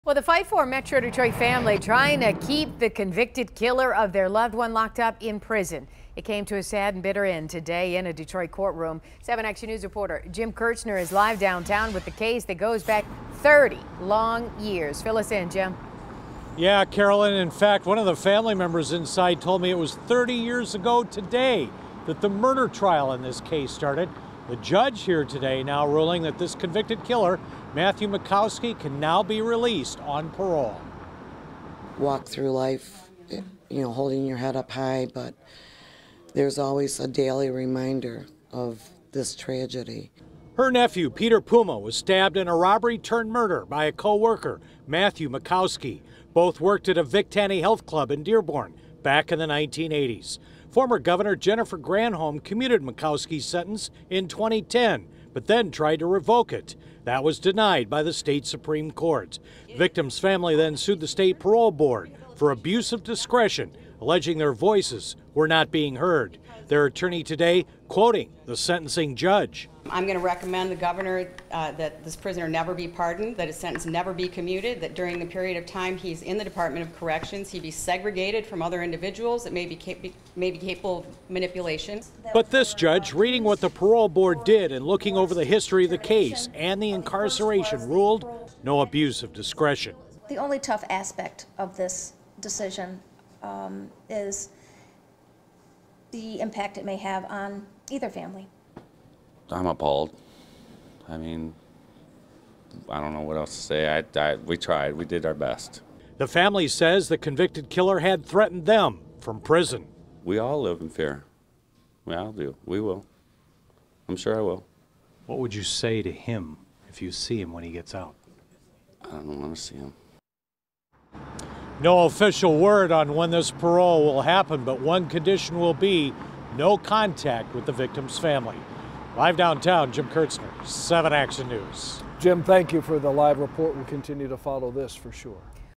Well, the Fight For Metro Detroit family trying to keep the convicted killer of their loved one locked up in prison. It came to a sad and bitter end today in a Detroit courtroom. 7 Action News reporter Jim Kirchner is live downtown with the case that goes back 30 long years. Fill us in, Jim. Yeah, Carolyn, in fact, one of the family members inside told me it was 30 years ago today that the murder trial in this case started. The judge here today now ruling that this convicted killer, Matthew Makowski, can now be released on parole. Walk through life, holding your head up high, but there's always a daily reminder of this tragedy. Her nephew, Pietro Puma, was stabbed in a robbery turned murder by a co-worker, Matthew Makowski. Both worked at a Vic Tanny Health Club in Dearborn back in the 1980s. Former Governor Jennifer Granholm commuted Makowski's sentence in 2010, but then tried to revoke it. That was denied by the state Supreme Court. The victim's family then sued the state parole board for abuse of discretion, alleging their voices were not being heard. Their attorney today quoting the sentencing judge. I'm going to recommend the governor that this prisoner never be pardoned, that his sentence never be commuted, that during the period of time he's in the Department of Corrections, he be segregated from other individuals that may be capable of manipulation. But this judge, reading what the parole board did and looking over the history of the case and the incarceration, ruled no abuse of discretion. The only tough aspect of this decision is the impact it may have on either family. I'm appalled. I mean, I don't know what else to say. We tried. We did our best. The family says the convicted killer had threatened them from prison. We all live in fear. We all do. We will. I'm sure I will. What would you say to him if you see him when he gets out? I don't want to see him. No official word on when this parole will happen, but one condition will be no contact with the victim's family. Live downtown, Jim Kirchner, 7 Action News. Jim, thank you for the live report. We'll continue to follow this for sure.